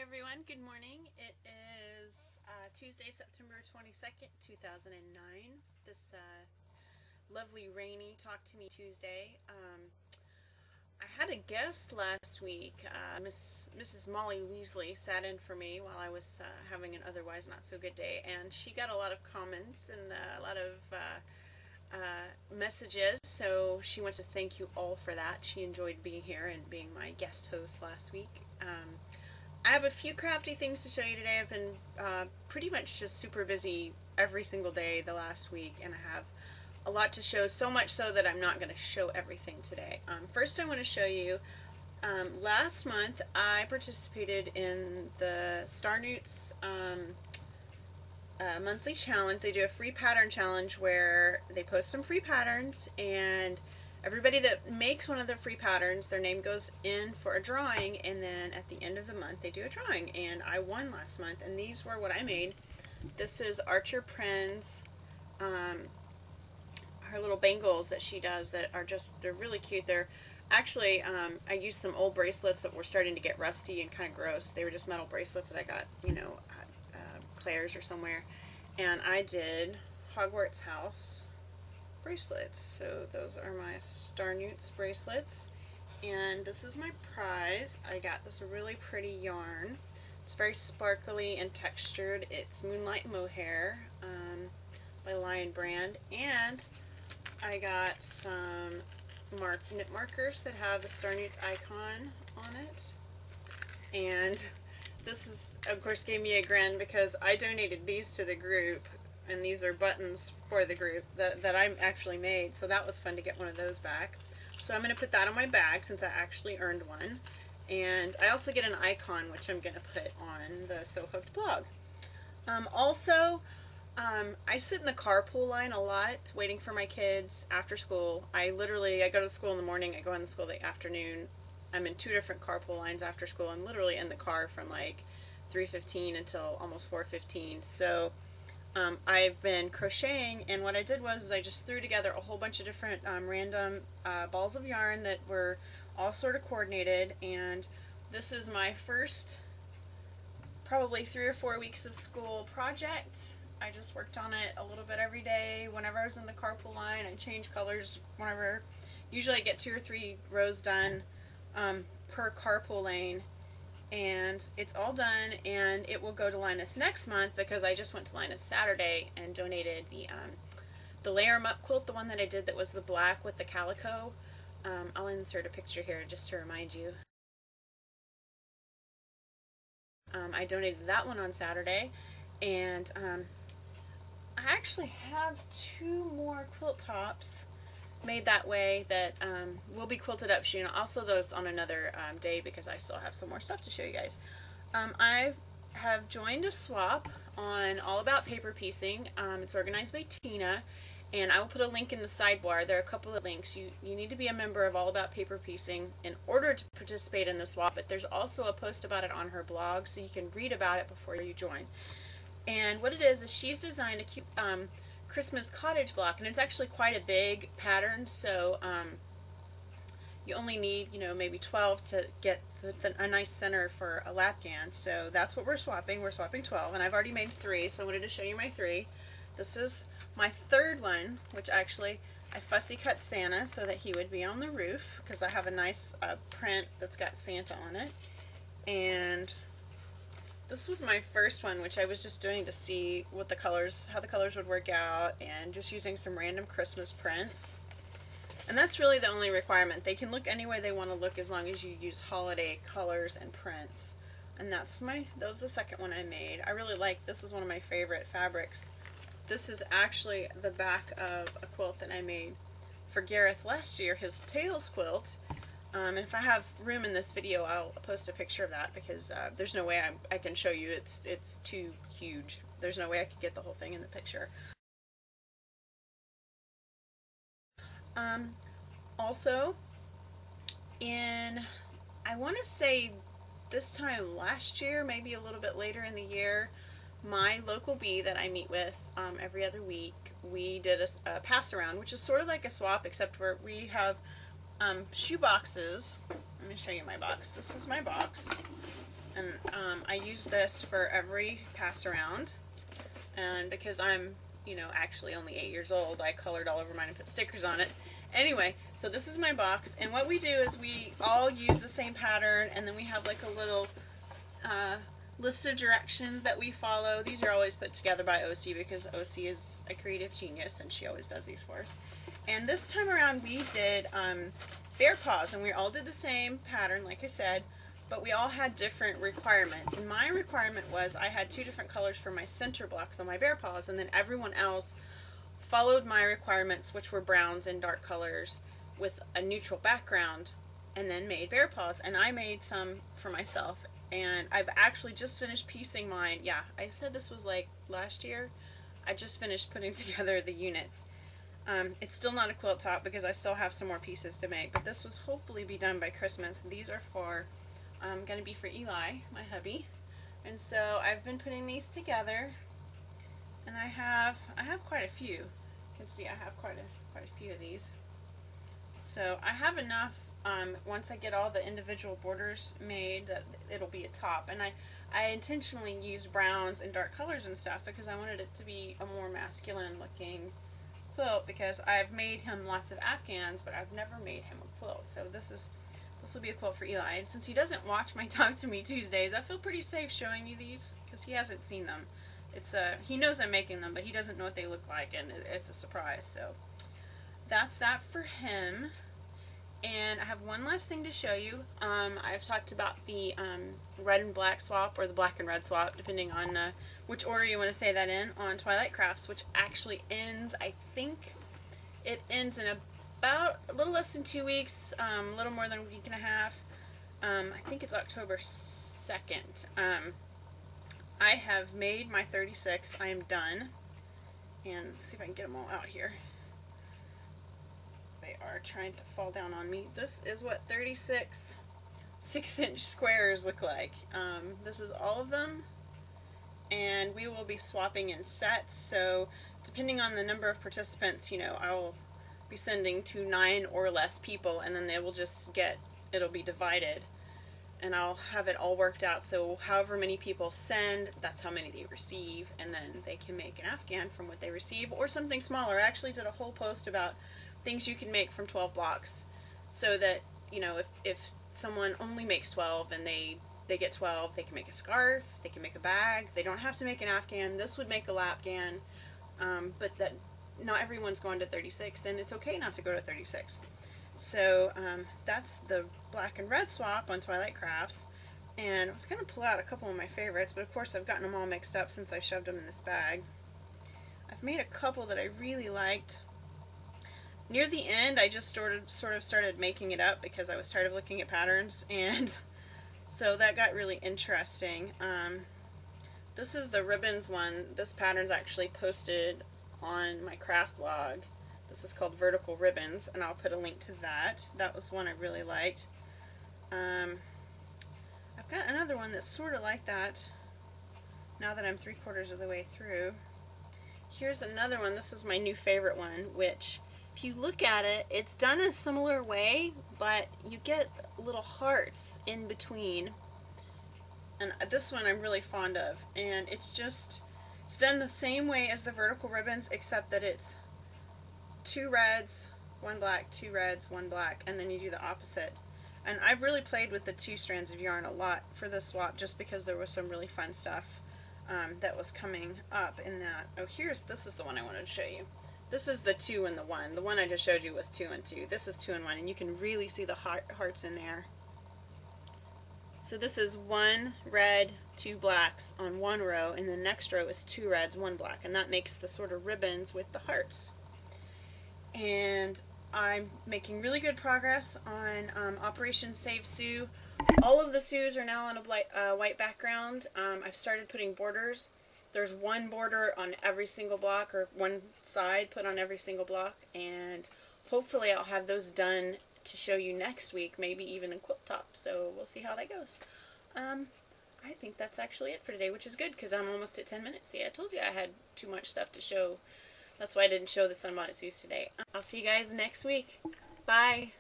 everyone, good morning. It is Tuesday, September 22nd, 2009. This lovely rainy Talk to Me Tuesday. I had a guest last week. Mrs. Molly Weasley sat in for me while I was having an otherwise not so good day, and she got a lot of comments and a lot of messages, so she wants to thank you all for that. She enjoyed being here and being my guest host last week. I have a few crafty things to show you today. I've been pretty much just super busy every single day the last week, and I have a lot to show, so much so that I'm not going to show everything today. First I want to show you, last month I participated in the starknuts monthly challenge. They do a free pattern challenge where they post some free patterns, and everybody that makes one of the free patterns, their name goes in for a drawing, and then at the end of the month they do a drawing, and I won last month, and these were what I made. This is Archer Pren's her little bangles that she does that are just, they're really cute. They're actually, I used some old bracelets that were starting to get rusty and kind of gross. They were just metal bracelets that I got, you know, at Claire's or somewhere, and I did Hogwarts House bracelets. So those are my starknuts bracelets, and this is my prize. I got this really pretty yarn. It's very sparkly and textured. It's Moonlight Mohair by Lion Brand, and I got some knit markers that have the starknuts icon on it, and this is, of course, gave me a grin because I donated these to the group, and these are buttons for the group that I actually made, so that was fun to get one of those back. So I'm going to put that on my bag since I actually earned one, and I also get an icon which I'm going to put on the Sew Hooked blog. I sit in the carpool line a lot waiting for my kids after school. I go to school in the morning, I go into school in the afternoon. I'm in two different carpool lines after school. I'm literally in the car from like 3:15 until almost 4:15. So I've been crocheting, and what I did was I just threw together a whole bunch of different random balls of yarn that were all sort of coordinated, and this is my first probably 3 or 4 weeks of school project. I just worked on it a little bit every day. Whenever I was in the carpool line, I changed colors whenever. Usually I get 2 or 3 rows done per carpool lane, and it's all done, and it will go to Linus next month because I just went to Linus Saturday and donated the layer 'em up quilt, the one that I did that was the black with the calico. I'll insert a picture here just to remind you. I donated that one on Saturday, and I actually have 2 more quilt tops made that way that will be quilted up soon. Also those on another day because I still have some more stuff to show you guys. I have joined a swap on All About Paper Piecing. It's organized by Tina, and I will put a link in the sidebar. There are a couple of links. You need to be a member of All About Paper Piecing in order to participate in the swap, but there's also a post about it on her blog, so you can read about it before you join. And what it is she's designed a cute Christmas cottage block, and it's actually quite a big pattern, so you only need, you know, maybe 12 to get a nice center for a lapgan. So that's what we're swapping. We're swapping 12, and I've already made 3, so I wanted to show you my 3. This is my third one, which actually I fussy cut Santa so that he would be on the roof because I have a nice print that's got Santa on it. And this was my first one, which I was just doing to see what the colors, how the colors would work out, and just using some random Christmas prints. And that's really the only requirement. They can look any way they want to look as long as you use holiday colors and prints. And that was the second one I made. I really like, this is one of my favorite fabrics. This is actually the back of a quilt that I made for Gareth last year, his Tails quilt. If I have room in this video, I'll post a picture of that because there's no way I can show you. It's too huge. There's no way I could get the whole thing in the picture. Also, I want to say this time last year, maybe a little bit later in the year, my local bee that I meet with every other week, we did a pass around, which is sort of like a swap, except for we have shoe boxes. Let me show you my box. This is my box, and I use this for every pass around, and because I'm, you know, actually only 8 years old, I colored all over mine and put stickers on it. Anyway, so this is my box, and what we do is we all use the same pattern, and then we have like a little list of directions that we follow. These are always put together by OC because OC is a creative genius and she always does these for us. And this time around we did bear paws, and we all did the same pattern like I said, but we all had different requirements. And my requirement was I had 2 different colors for my center blocks on my bear paws, and then everyone else followed my requirements, which were browns and dark colors with a neutral background, and then made bear paws. And I made some for myself, and I've actually just finished piecing mine. Yeah, I said this was like last year. I just finished putting together the units. It's still not a quilt top because I still have some more pieces to make, but this was hopefully be done by Christmas. These are for going to be for Eli, my hubby, and so I've been putting these together, and I have quite a few. You can see I have quite a few of these. So I have enough. Once I get all the individual borders made, that it'll be a top. And I intentionally used browns and dark colors and stuff because I wanted it to be a more masculine looking quilt, because I've made him lots of Afghans, but I've never made him a quilt. So this will be a quilt for Eli. And since he doesn't watch my Talk to Me Tuesdays, I feel pretty safe showing you these because he hasn't seen them. It's he knows I'm making them, but he doesn't know what they look like, and it's a surprise. So that's that for him. And I have one last thing to show you. I've talked about the red and black swap, or the black and red swap, depending on which order you want to say that in, on Twilight Crafts, which actually ends, I think it ends in about a little less than 2 weeks, a little more than a week and a half. I think it's October 2nd. I have made my 36. I am done. And let's see if I can get them all out here. They are trying to fall down on me. This is what 36 6-inch squares look like. This is all of them, and we will be swapping in sets. So depending on the number of participants, you know, I will be sending to 9 or less people, and then they will just it'll be divided, and I'll have it all worked out. So however many people send, that's how many they receive, and then they can make an Afghan from what they receive, or something smaller. I actually did a whole post about things you can make from 12 blocks, so that, you know, if someone only makes 12 and they get 12, they can make a scarf, they can make a bag. They don't have to make an Afghan. This would make a lapghan, but that not everyone's going to 36, and it's okay not to go to 36. So that's the black and red swap on Twilight Crafts, and I was going to pull out a couple of my favorites, but of course I've gotten them all mixed up since I shoved them in this bag. I've made a couple that I really liked. Near the end, I just sort of started making it up because I was tired of looking at patterns, and so that got really interesting. This is the ribbons one. This pattern's actually posted on my craft blog. This is called Vertical Ribbons, and I'll put a link to that. That was one I really liked. I've got another one that's sort of like that now that I'm 3/4 of the way through. Here's another one. This is my new favorite one, which, if you look at it, it's done a similar way, but you get little hearts in between. And this one I'm really fond of. And it's done the same way as the vertical ribbons, except that it's 2 reds, 1 black, 2 reds, 1 black, and then you do the opposite. And I've really played with the 2 strands of yarn a lot for this swap, just because there was some really fun stuff that was coming up in that. Oh, this is the one I wanted to show you. This is the 2 and the 1. The one I just showed you was 2 and 2. This is 2 and 1, and you can really see the hearts in there. So this is 1 red, 2 blacks on one row, and the next row is 2 reds, 1 black, and that makes the sort of ribbons with the hearts. And I'm making really good progress on Operation Save Sue. All of the Sues are now on a white background. I've started putting borders. There's 1 border on every single block, or 1 side put on every single block, and hopefully I'll have those done to show you next week, maybe even in quilt top, so we'll see how that goes. I think that's actually it for today, which is good because I'm almost at 10 minutes. See, I told you I had too much stuff to show. That's why I didn't show the Sunbonnet Sues today. I'll see you guys next week. Bye!